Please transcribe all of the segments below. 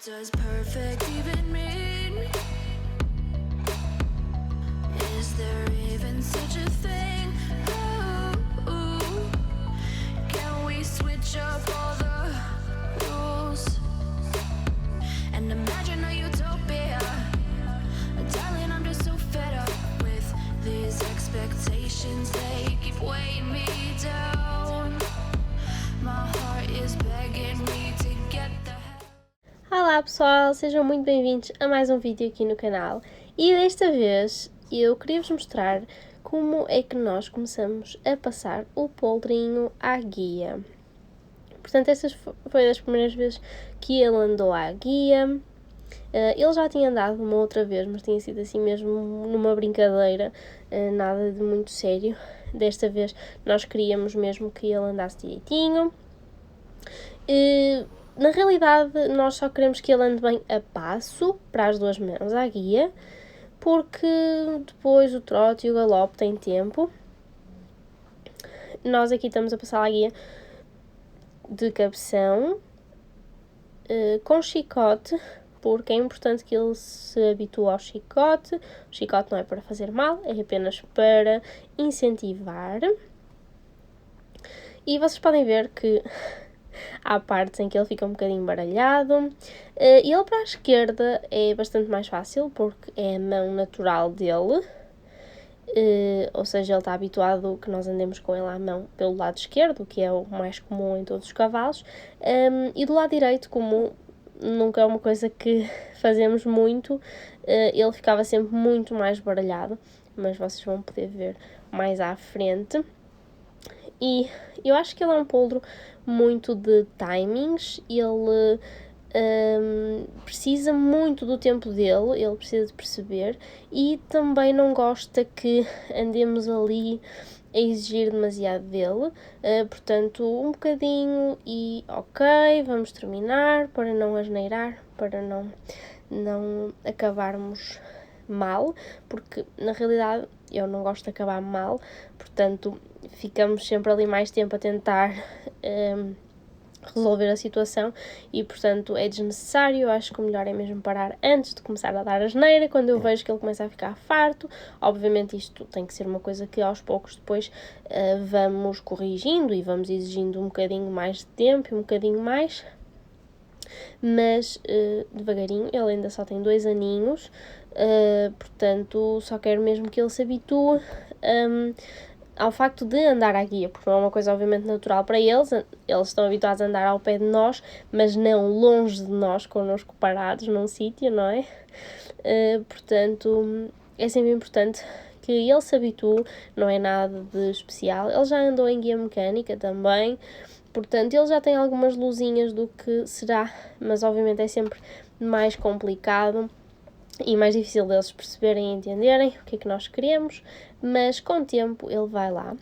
does perfect even mean? Is there even such a thing? Ooh, can we switch up all the rules and imagine a utopia? Darling, I'm just so fed up with these expectations. They keep weighing me down. My heart is begging me to get the hell. Olá pessoal, sejam muito bem-vindos a mais um vídeo aqui no canal e desta vez eu queria-vos mostrar como é que nós começamos a passar o poldrinho à guia. Portanto, esta foi das primeiras vezes que ele andou à guia. Ele já tinha andado uma outra vez, mas tinha sido assim mesmo numa brincadeira, nada de muito sério. Desta vez nós queríamos mesmo que ele andasse direitinho. Na realidade, nós só queremos que ele ande bem a passo, para as duas mãos à guia, porque depois o trote e o galope têm tempo. Nós aqui estamos a passar a guia de cabeção, com chicote, porque é importante que ele se habitue ao chicote. O chicote não é para fazer mal, é apenas para incentivar. E vocês podem ver que há partes em que ele fica um bocadinho baralhado. Ele para a esquerda é bastante mais fácil, porque é a mão natural dele. Ou seja, ele está habituado que nós andemos com ele à mão pelo lado esquerdo, que é o mais comum em todos os cavalos. E do lado direito, como nunca é uma coisa que fazemos muito, ele ficava sempre muito mais baralhado, mas vocês vão poder ver mais à frente. E eu acho que ele é um poldro muito de timings, ele precisa muito do tempo dele, ele precisa de perceber, e também não gosta que andemos ali a exigir demasiado dele, portanto um bocadinho e ok, vamos terminar, para não asneirar, para não acabarmos mal, porque na realidade eu não gosto de acabar mal, portanto ficamos sempre ali mais tempo a tentar resolver a situação e portanto é desnecessário. Eu acho que o melhor é mesmo parar antes de começar a dar asneira, quando eu vejo que ele começa a ficar farto. Obviamente isto tem que ser uma coisa que aos poucos depois vamos corrigindo e vamos exigindo um bocadinho mais de tempo e um bocadinho mais, mas devagarinho. Ele ainda só tem 2 aninhos, portanto só quero mesmo que ele se habitue ao facto de andar à guia, porque não é uma coisa obviamente natural para eles. Eles estão habituados a andar ao pé de nós, mas não longe de nós, connosco parados num sítio, não é? Portanto, é sempre importante que ele se habitue, não é nada de especial. Ele já andou em guia mecânica também, portanto ele já tem algumas luzinhas do que será, mas obviamente é sempre mais complicado e mais difícil deles perceberem e entenderem o que é que nós queremos, mas com o tempo ele vai lá.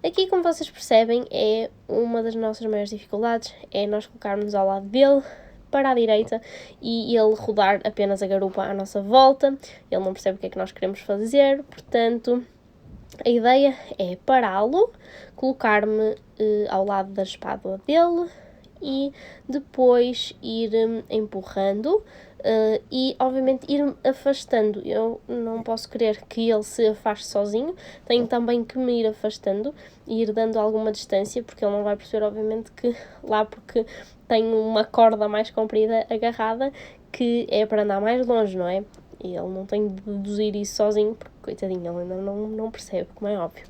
Aqui, como vocês percebem, é uma das nossas maiores dificuldades, é nós colocarmos ao lado dele, para a direita, e ele rodar apenas a garupa à nossa volta. Ele não percebe o que é que nós queremos fazer, portanto a ideia é pará-lo, colocar-me ao lado da espádua dele e depois ir empurrando e obviamente ir afastando. Eu não posso querer que ele se afaste sozinho, tenho também que me ir afastando e ir dando alguma distância, porque ele não vai perceber obviamente que lá, porque tenho uma corda mais comprida agarrada, que é para andar mais longe, não é? E ele não tem de deduzir isso sozinho, porque coitadinho, ele ainda não percebe, como é óbvio.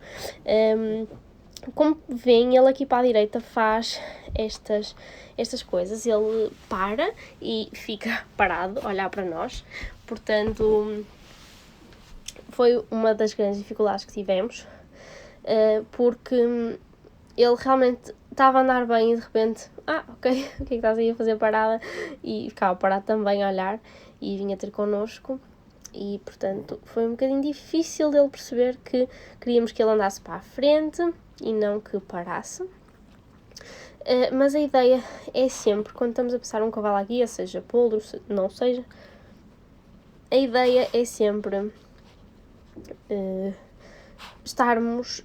Como veem, ele aqui para a direita faz estas coisas. Ele para e fica parado a olhar para nós. Portanto, foi uma das grandes dificuldades que tivemos, porque ele realmente estava a andar bem e de repente, ok, o que é que estás aí a fazer parada? E ficava parado também a olhar e vinha ter connosco. E portanto foi um bocadinho difícil dele perceber que queríamos que ele andasse para a frente e não que parasse. Mas a ideia é sempre, quando estamos a passar um cavalo à guia, seja poldro, não seja, a ideia é sempre estarmos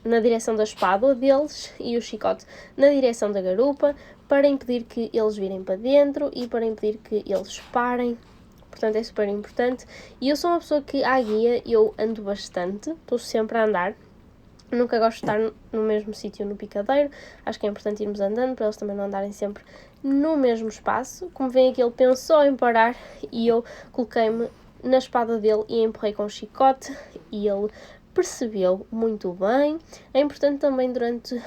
na direção da espádua deles e o chicote na direção da garupa, para impedir que eles virem para dentro e para impedir que eles parem. Portanto, é super importante. E eu sou uma pessoa que, à guia, eu ando bastante, estou sempre a andar. Nunca gosto de estar no mesmo sítio no picadeiro. Acho que é importante irmos andando, para eles também não andarem sempre no mesmo espaço. Como veem aqui, ele pensou em parar e eu coloquei-me na espada dele e empurrei com o chicote e ele percebeu muito bem. É importante também durante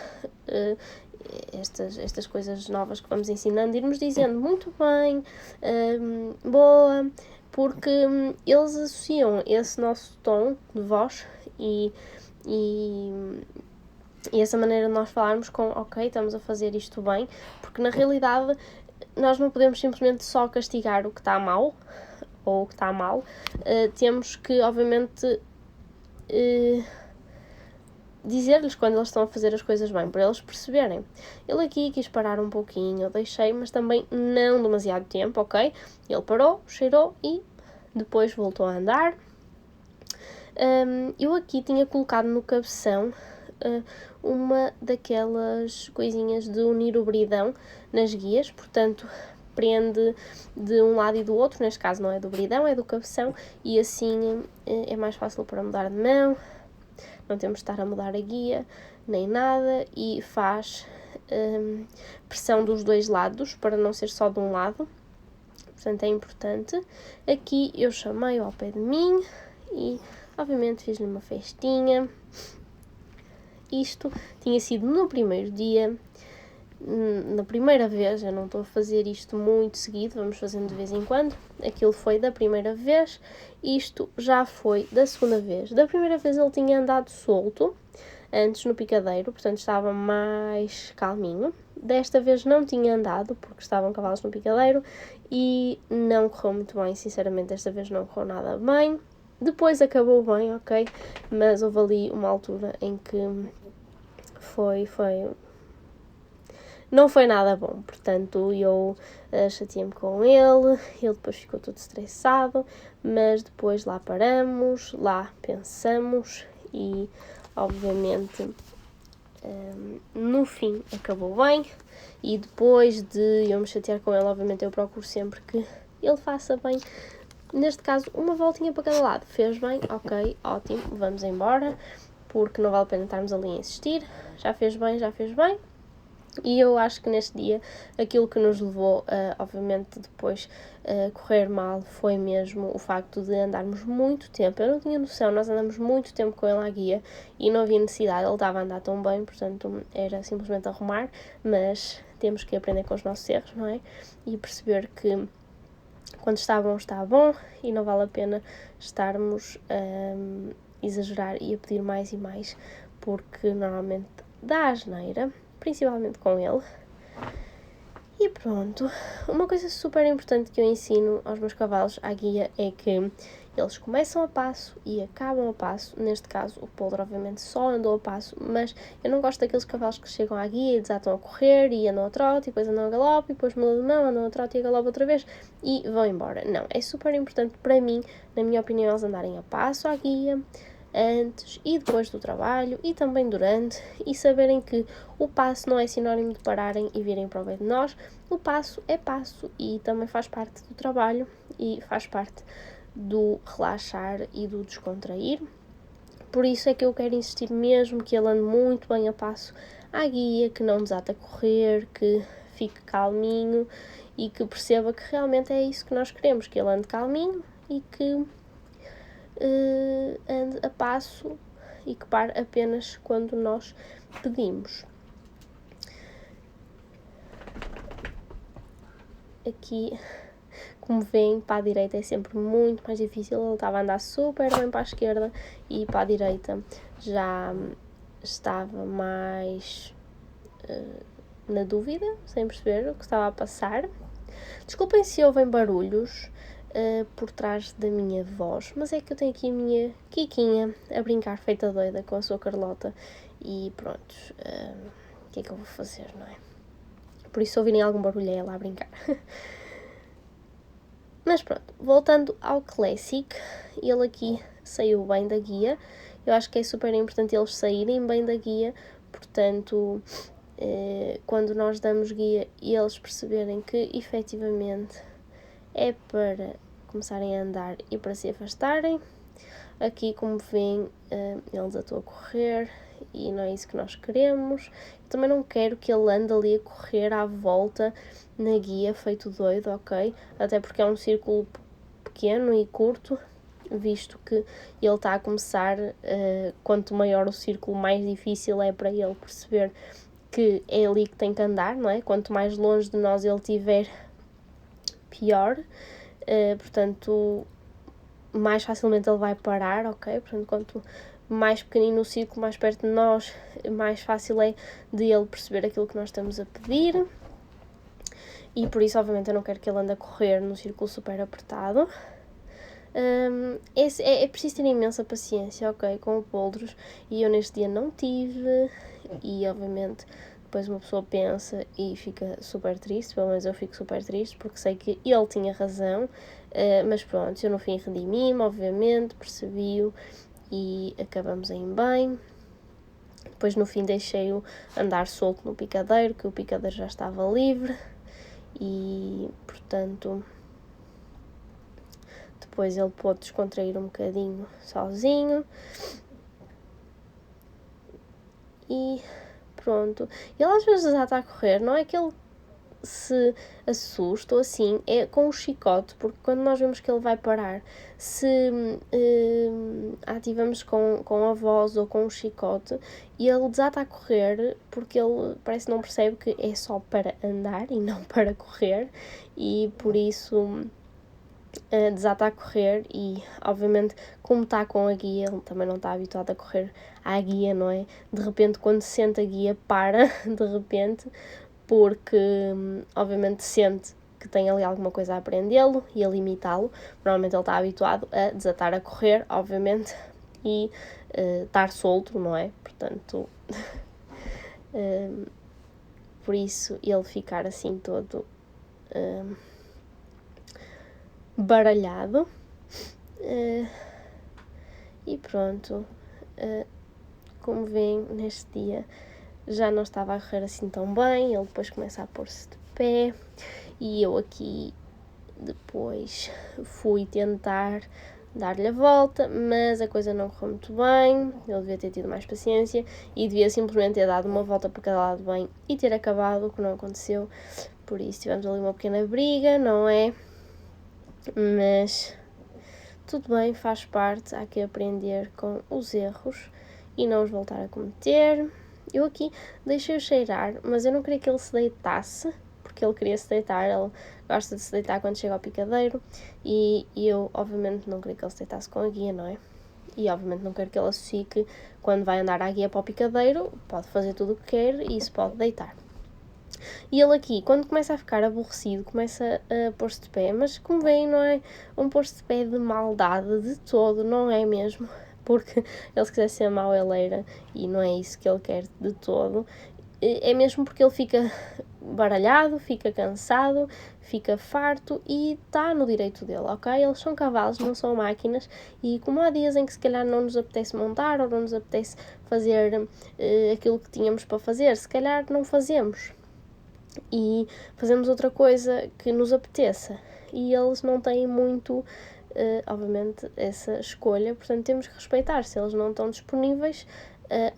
estas coisas novas que vamos ensinando, irmos dizendo muito bem, boa, porque eles associam esse nosso tom de voz e essa maneira de nós falarmos com, ok, estamos a fazer isto bem, porque na realidade nós não podemos simplesmente só castigar o que está mal, ou o que está mal, temos que, obviamente, dizer-lhes quando eles estão a fazer as coisas bem, para eles perceberem. Ele aqui quis parar um pouquinho, eu deixei, mas também não demasiado tempo, ok? Ele parou, cheirou e depois voltou a andar. Eu aqui tinha colocado no cabeção uma daquelas coisinhas de unir o bridão nas guias, portanto prende de um lado e do outro, neste caso não é do bridão, é do cabeção, e assim é mais fácil para mudar de mão, não temos de estar a mudar a guia, nem nada, e faz pressão dos dois lados, para não ser só de um lado, portanto é importante. Aqui eu chamei ao pé de mim e obviamente fiz-lhe uma festinha. Isto tinha sido no primeiro dia, na primeira vez, eu não estou a fazer isto muito seguido, vamos fazendo de vez em quando. Aquilo foi da primeira vez, isto já foi da segunda vez. Da primeira vez ele tinha andado solto, antes no picadeiro, portanto estava mais calminho. Desta vez não tinha andado, porque estavam cavalos no picadeiro, e não correu muito bem, sinceramente desta vez não correu nada bem. Depois acabou bem, ok, mas houve ali uma altura em que não foi nada bom, portanto eu chateei-me com ele depois ficou todo estressado, mas depois lá paramos, lá pensamos e obviamente no fim acabou bem. E depois de eu me chatear com ele, obviamente eu procuro sempre que ele faça bem, neste caso uma voltinha para cada lado. Fez bem, ok, ótimo, vamos embora, porque não vale a pena estarmos ali a insistir. Já fez bem. E eu acho que neste dia aquilo que nos levou a, obviamente, depois correr mal foi mesmo o facto de andarmos muito tempo. Eu não tinha noção, nós andamos muito tempo com ele à guia e não havia necessidade, ele estava a andar tão bem, portanto era simplesmente arrumar, mas temos que aprender com os nossos erros, não é? E perceber que quando está bom e não vale a pena estarmos a exagerar e a pedir mais e mais, porque normalmente dá asneira, principalmente com ele. E pronto, uma coisa super importante que eu ensino aos meus cavalos à guia é que eles começam a passo e acabam a passo. Neste caso o Poldro obviamente só andou a passo, mas eu não gosto daqueles cavalos que chegam à guia e desatam a correr e andam a trote e depois andam a galope e depois mudam de mão, andam a trote e a galope outra vez e vão embora. Não, é super importante para mim, na minha opinião, eles andarem a passo à guia, antes e depois do trabalho e também durante, e saberem que o passo não é sinónimo de pararem e virem para o meio de nós. O passo é passo e também faz parte do trabalho e faz parte do relaxar e do descontrair. Por isso é que eu quero insistir mesmo que ele ande muito bem a passo à guia, que não desate a correr, que fique calminho e que perceba que realmente é isso que nós queremos, que ele ande calminho e que ande a passo e que pare apenas quando nós pedimos. Aqui, como veem, para a direita é sempre muito mais difícil. Ele estava a andar super bem para a esquerda e para a direita já estava mais na dúvida, sem perceber o que estava a passar. Desculpem se ouvem barulhos por trás da minha voz, mas é que eu tenho aqui a minha Kikinha a brincar feita doida com a sua Carlota e pronto, o que é que eu vou fazer, não é? Por isso, se ouvirem algum barulho é ela a brincar. Mas pronto, voltando ao Classic, ele aqui saiu bem da guia. Eu acho que é super importante eles saírem bem da guia, portanto quando nós damos guia e eles perceberem que efetivamente é para começarem a andar e para se afastarem. Aqui, como veem, eles estão a correr e não é isso que nós queremos. Eu também não quero que ele ande ali a correr à volta na guia, feito doido, ok? Até porque é um círculo pequeno e curto, visto que ele está a começar, quanto maior o círculo, mais difícil é para ele perceber que é ali que tem que andar, não é? Quanto mais longe de nós ele estiver, pior. Portanto, mais facilmente ele vai parar, ok? Portanto, quanto mais pequenino o círculo, mais perto de nós, mais fácil é de ele perceber aquilo que nós estamos a pedir. E por isso, obviamente, eu não quero que ele ande a correr num círculo super apertado. É preciso ter imensa paciência, ok, com o poldros, e eu neste dia não tive, e obviamente depois uma pessoa pensa e fica super triste, pelo menos eu fico super triste, porque sei que ele tinha razão, mas pronto, eu no fim redimi-me, obviamente, percebi-o, e acabamos em bem. Depois no fim deixei-o andar solto no picadeiro, que o picadeiro já estava livre, e portanto depois ele pôde descontrair um bocadinho sozinho. E pronto. Ele às vezes já está a correr, não é que ele se assusta ou assim, é com o chicote, porque quando nós vemos que ele vai parar, se ativamos com a voz ou com o chicote, e ele desata a correr, porque ele parece que não percebe que é só para andar e não para correr, e por isso desata a correr. E obviamente, como está com a guia, ele também não está habituado a correr à guia, não é? De repente, quando sente a guia, para de repente, porque obviamente sente que tem ali alguma coisa a aprendê-lo e a limitá-lo. Normalmente ele está habituado a desatar a correr, obviamente, e estar solto, não é? Portanto, por isso ele ficar assim todo baralhado. E pronto, como veem, neste dia já não estava a correr assim tão bem, ele depois começa a pôr-se de pé, e eu aqui depois fui tentar dar-lhe a volta, mas a coisa não correu muito bem, ele devia ter tido mais paciência e devia simplesmente ter dado uma volta para cada lado bem e ter acabado, o que não aconteceu. Por isso tivemos ali uma pequena briga, não é? Mas tudo bem, faz parte, há que aprender com os erros e não os voltar a cometer. Eu aqui deixei-o cheirar, mas eu não queria que ele se deitasse, porque ele queria se deitar, ele gosta de se deitar quando chega ao picadeiro, e eu obviamente não queria que ele se deitasse com a guia, não é? E obviamente não quero que ele associe que quando vai andar à guia para o picadeiro, pode fazer tudo o que quer e se pode deitar. E ele aqui, quando começa a ficar aborrecido, começa a pôr-se de pé, mas como veem, não é um pôr-se de pé de maldade de todo, não é mesmo? Porque ele se quiser ser mau, ele era, e não é isso que ele quer de todo. É mesmo porque ele fica baralhado, fica cansado, fica farto e está no direito dele, ok? Eles são cavalos, não são máquinas, e como há dias em que se calhar não nos apetece montar ou não nos apetece fazer aquilo que tínhamos para fazer, se calhar não fazemos e fazemos outra coisa que nos apeteça, e eles não têm muito, obviamente, essa escolha, portanto temos que respeitar. Se eles não estão disponíveis,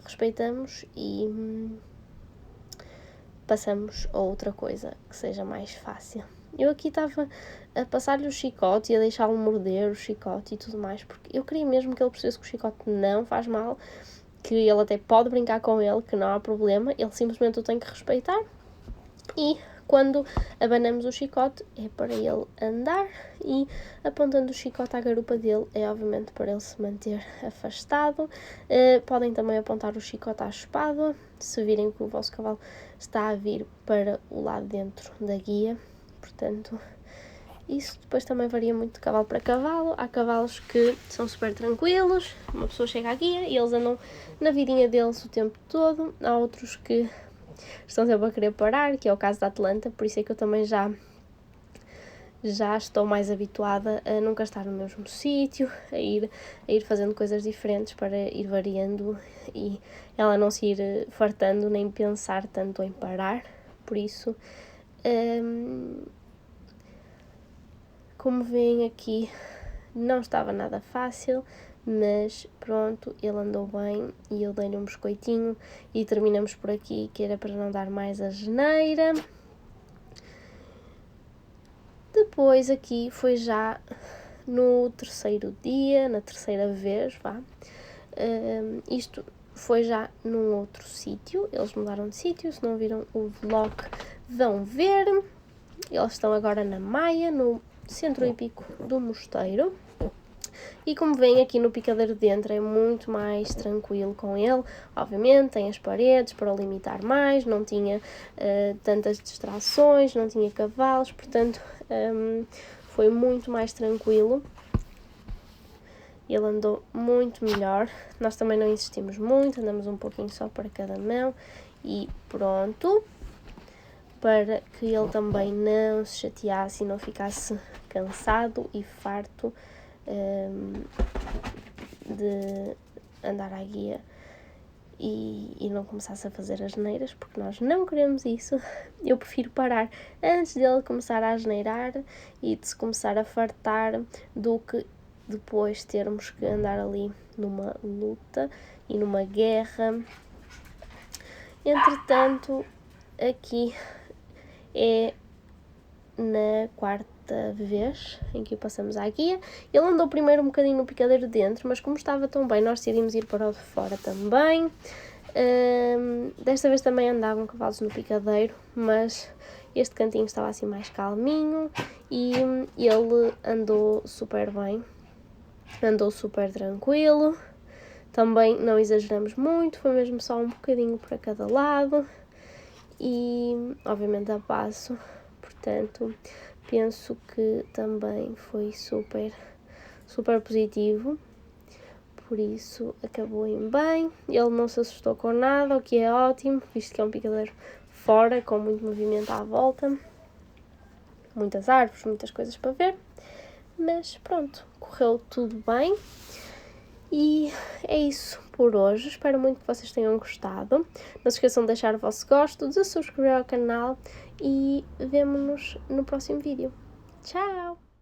respeitamos e passamos a outra coisa que seja mais fácil. Eu aqui estava a passar-lhe o chicote e a deixá-lo morder o chicote e tudo mais, porque eu queria mesmo que ele percebesse que o chicote não faz mal, que ele até pode brincar com ele, que não há problema, ele simplesmente o tem que respeitar. E quando abanamos o chicote é para ele andar, e apontando o chicote à garupa dele é obviamente para ele se manter afastado. Podem também apontar o chicote à espada, se virem que o vosso cavalo está a vir para o lado dentro da guia. Portanto, isso depois também varia muito de cavalo para cavalo. Há cavalos que são super tranquilos, uma pessoa chega à guia e eles andam na vidinha deles o tempo todo. Há outros que estão sempre a querer parar, que é o caso da Atlanta, por isso é que eu também já já estou mais habituada a nunca estar no mesmo sítio, a ir fazendo coisas diferentes para ir variando e ela não se ir fartando nem pensar tanto em parar. Por isso, como veem aqui, não estava nada fácil, mas pronto, ele andou bem e eu dei-lhe um biscoitinho e terminamos por aqui, que era para não dar mais asneira. Depois aqui foi já no terceiro dia, na terceira vez, vá. Isto foi já num outro sítio, eles mudaram de sítio, se não viram o vlog vão ver. Eles estão agora na Maia, no centro hípico do Mosteiro. E como veem aqui no picadeiro de dentro é muito mais tranquilo com ele, obviamente tem as paredes para o limitar mais, não tinha tantas distrações, não tinha cavalos, portanto foi muito mais tranquilo. Ele andou muito melhor, nós também não insistimos muito, andamos um pouquinho só para cada mão e pronto, para que ele também não se chateasse e não ficasse cansado e farto de andar à guia e não começasse a fazer asneiras, porque nós não queremos isso. Eu prefiro parar antes dele começar a asneirar e de se começar a fartar do que depois termos que andar ali numa luta e numa guerra. Entretanto, aqui é na quarta vez em que o passamos à guia. Ele andou primeiro um bocadinho no picadeiro dentro, mas como estava tão bem, nós decidimos ir para o de fora também. Desta vez também andavam cavalos no picadeiro, mas este cantinho estava assim mais calminho e ele andou super bem, andou super tranquilo. Também não exageramos muito, foi mesmo só um bocadinho para cada lado e obviamente a passo, portanto penso que também foi super positivo, por isso acabou em bem. Ele não se assustou com nada, o que é ótimo, visto que é um picadeiro fora, com muito movimento à volta, muitas árvores, muitas coisas para ver, mas pronto, correu tudo bem. E é isso por hoje, espero muito que vocês tenham gostado. Não se esqueçam de deixar o vosso gosto, de subscrever ao canal e vemo-nos no próximo vídeo. Tchau!